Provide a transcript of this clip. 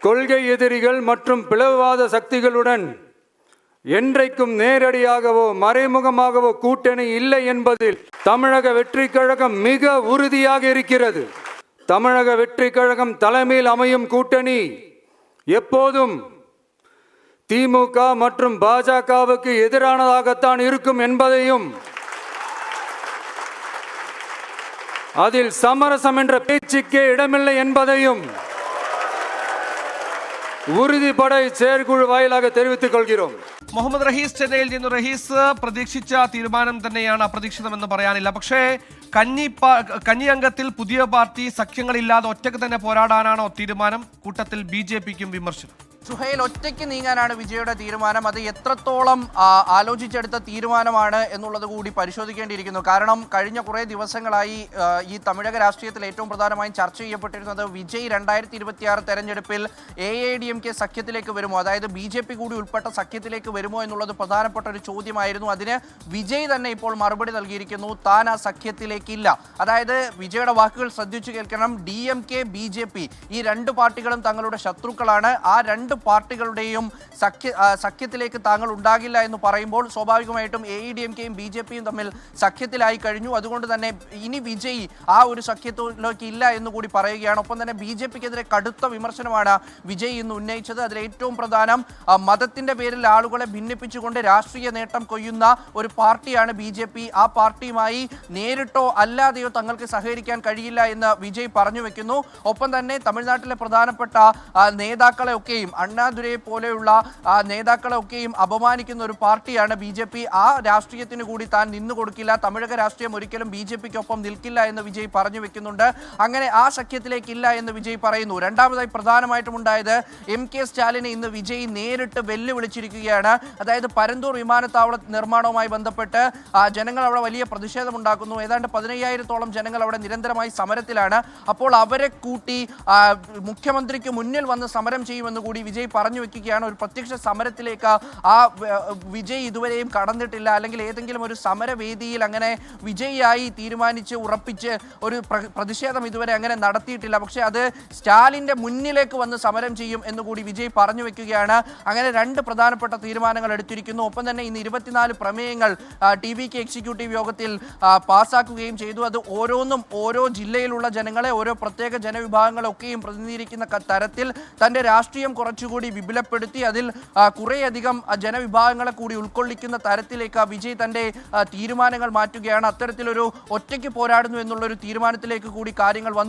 கொள்கை எதிரிகள் மற்றும் பிளவுவாத சக்திகளுடன் என்றைக்கும் நேரடியாகவோ மறைமுகமாகவோ கூட்டணி இல்லை என்பதில் தமிழக வெற்றிக் கழகம் மிக உறுதியாக இருக்கிறது. தமிழக வெற்றிக் கழகம் தலைமையில் அமையும் கூட்டணி எப்போதும் திமுக மற்றும் பாஜகவுக்கு எதிரானதாகத்தான் இருக்கும் என்பதையும், அதில் சமரசம் என்ற பேச்சுக்கே இடமில்லை என்பதையும் ഉറുതിപ്പട செயற்குழு വായിലാകെ தெரிவித்துக் കൊள்கிறோം. മുഹമ്മദ് റഹീസ് ചെന്നൈയിൽ നിന്ന്. റഹീസ്, പ്രതീക്ഷിച്ച തീരുമാനം തന്നെയാണ്, അപ്രതീക്ഷിതമെന്ന് പറയാനില്ല. പക്ഷേ കന്നി അംഗത്തിൽ പുതിയ പാർട്ടി സഖ്യങ്ങളില്ലാതെ ഒറ്റയ്ക്ക് തന്നെ പോരാടാനാണോ തീരുമാനം? കൂട്ടത്തിൽ BJPക്കും വിമർശനം. സുഹൈൽ, ഒറ്റയ്ക്ക് നീങ്ങാനാണ് വിജയുടെ തീരുമാനം. അത് എത്രത്തോളം ആലോചിച്ചെടുത്ത തീരുമാനമാണ് എന്നുള്ളത് കൂടി പരിശോധിക്കേണ്ടിയിരിക്കുന്നു. കാരണം കഴിഞ്ഞ കുറേ ദിവസങ്ങളായി ഈ തമിഴക രാഷ്ട്രീയത്തിൽ ഏറ്റവും പ്രധാനമായും ചർച്ച ചെയ്യപ്പെട്ടിരുന്നത് വിജയ് 2026 തെരഞ്ഞെടുപ്പിൽ AIADMK സഖ്യത്തിലേക്ക് വരുമോ, അതായത് BJP കൂടി ഉൾപ്പെട്ട സഖ്യത്തിലേക്ക് വരുമോ എന്നുള്ളത് പ്രധാനപ്പെട്ട ഒരു ചോദ്യമായിരുന്നു. അതിന് വിജയ് തന്നെ ഇപ്പോൾ മറുപടി നൽകിയിരിക്കുന്നു. താൻ ആ സഖ്യത്തിലേക്കില്ല. അതായത് വിജയുടെ വാക്കുകൾ ശ്രദ്ധിച്ചു കേൾക്കണം. DMK BJP ഈ രണ്ട് പാർട്ടികളും തങ്ങളുടെ ശത്രുക്കളാണ്. ആ രണ്ട് പാർട്ടികളുടെയും സഖ്യത്തിലേക്ക് താങ്കൾ ഉണ്ടാകില്ല എന്ന് പറയുമ്പോൾ സ്വാഭാവികമായിട്ടും AIADMKയും BJPയും തമ്മിൽ സഖ്യത്തിലായി കഴിഞ്ഞു. അതുകൊണ്ട് തന്നെ ഇനി വിജയ് ആ ഒരു സഖ്യത്തിലേക്ക് ഇല്ല എന്ന് കൂടി പറയുകയാണ്. ഒപ്പം തന്നെ BJPക്കെതിരെ കടുത്ത വിമർശനമാണ് വിജയ് ഇന്ന് ഉന്നയിച്ചത്. അതിൽ ഏറ്റവും പ്രധാനം മതത്തിന്റെ പേരിൽ ആളുകളെ ഭിന്നിപ്പിച്ചുകൊണ്ട് രാഷ്ട്രീയ നേട്ടം കൊയ്യുന്ന ഒരു പാർട്ടിയാണ് BJP. ആ പാർട്ടിയുമായി നേരിട്ടോ അല്ലാതെയോ തങ്ങൾക്ക് സഹകരിക്കാൻ കഴിയില്ല എന്ന് വിജയ് പറഞ്ഞു വെക്കുന്നു. ഒപ്പം തന്നെ തമിഴ്നാട്ടിലെ പ്രധാനപ്പെട്ട നേതാക്കളെയൊക്കെയും അണ്ണാദുരയെ പോലെയുള്ള നേതാക്കളെയൊക്കെയും അപമാനിക്കുന്ന ഒരു പാർട്ടിയാണ് BJP. ആ രാഷ്ട്രീയത്തിന് കൂടി താൻ നിന്നു കൊടുക്കില്ല. തമിഴക രാഷ്ട്രീയം ഒരിക്കലും BJPക്കൊപ്പം നിൽക്കില്ല എന്ന് വിജയ് പറഞ്ഞു വെക്കുന്നുണ്ട്. അങ്ങനെ ആ സഖ്യത്തിലേക്കില്ല എന്ന് വിജയ് പറയുന്നു. രണ്ടാമതായി പ്രധാനമായിട്ടും ഉണ്ടായത് MK സ്റ്റാലിനെ ഇന്ന് വിജയ് നേരിട്ട് വെല്ലുവിളിച്ചിരിക്കുകയാണ്. അതായത് പരന്തൂർ വിമാനത്താവള നിർമ്മാണവുമായി ബന്ധപ്പെട്ട് ജനങ്ങൾ അവിടെ വലിയ പ്രതിഷേധമുണ്ടാക്കുന്നു. ഏതാണ്ട് 15,000-ഓളം ജനങ്ങൾ അവിടെ നിരന്തരമായി സമരത്തിലാണ്. അപ്പോൾ അവരെ കൂട്ടി മുഖ്യമന്ത്രിക്ക് മുന്നിൽ വന്ന് സമരം ചെയ്യുമെന്ന് കൂടി വിജയ് പറഞ്ഞു വെക്കുകയാണ്. ഒരു പ്രത്യക്ഷ സമരത്തിലേക്ക് ആ വിജയ് ഇതുവരെയും കടന്നിട്ടില്ല. അല്ലെങ്കിൽ ഏതെങ്കിലും ഒരു സമരവേദിയിൽ അങ്ങനെ വിജയിയായി തീരുമാനിച്ച് ഉറപ്പിച്ച് ഒരു പ്രതിഷേധം ഇതുവരെ അങ്ങനെ നടത്തിയിട്ടില്ല. പക്ഷേ അത് സ്റ്റാലിൻ്റെ മുന്നിലേക്ക് വന്ന് സമരം ചെയ്യും എന്നുകൂടി വിജയ് പറഞ്ഞു വെക്കുകയാണ്. അങ്ങനെ രണ്ട് പ്രധാനപ്പെട്ട തീരുമാനങ്ങൾ എടുത്തിരിക്കുന്നു. ഒപ്പം തന്നെ ഇന്ന് 24 പ്രമേയങ്ങൾ TVK എക്സിക്യൂട്ടീവ് യോഗത്തിൽ പാസ്സാക്കുകയും ചെയ്തു. അത് ഓരോന്നും ഓരോ ജില്ലയിലുള്ള ജനങ്ങളെ, ഓരോ പ്രത്യേക ജനവിഭാഗങ്ങളൊക്കെയും പ്രതിനിധീകരിക്കുന്ന തരത്തിൽ തൻ്റെ രാഷ്ട്രീയം കുറച്ചുകൂടി വിപുലപ്പെടുത്തി അതിൽ കുറേയധികം ജനവിഭാഗങ്ങളെ കൂടി ഉൾക്കൊള്ളിക്കുന്ന തരത്തിലേക്ക് വിജയ് തൻ്റെ തീരുമാനങ്ങൾ മാറ്റുകയാണ്. അത്തരത്തിലൊരു ഒറ്റയ്ക്ക് പോരാടുന്നു എന്നുള്ളൊരു തീരുമാനത്തിലേക്ക് കൂടി കാര്യങ്ങൾ വന്നു.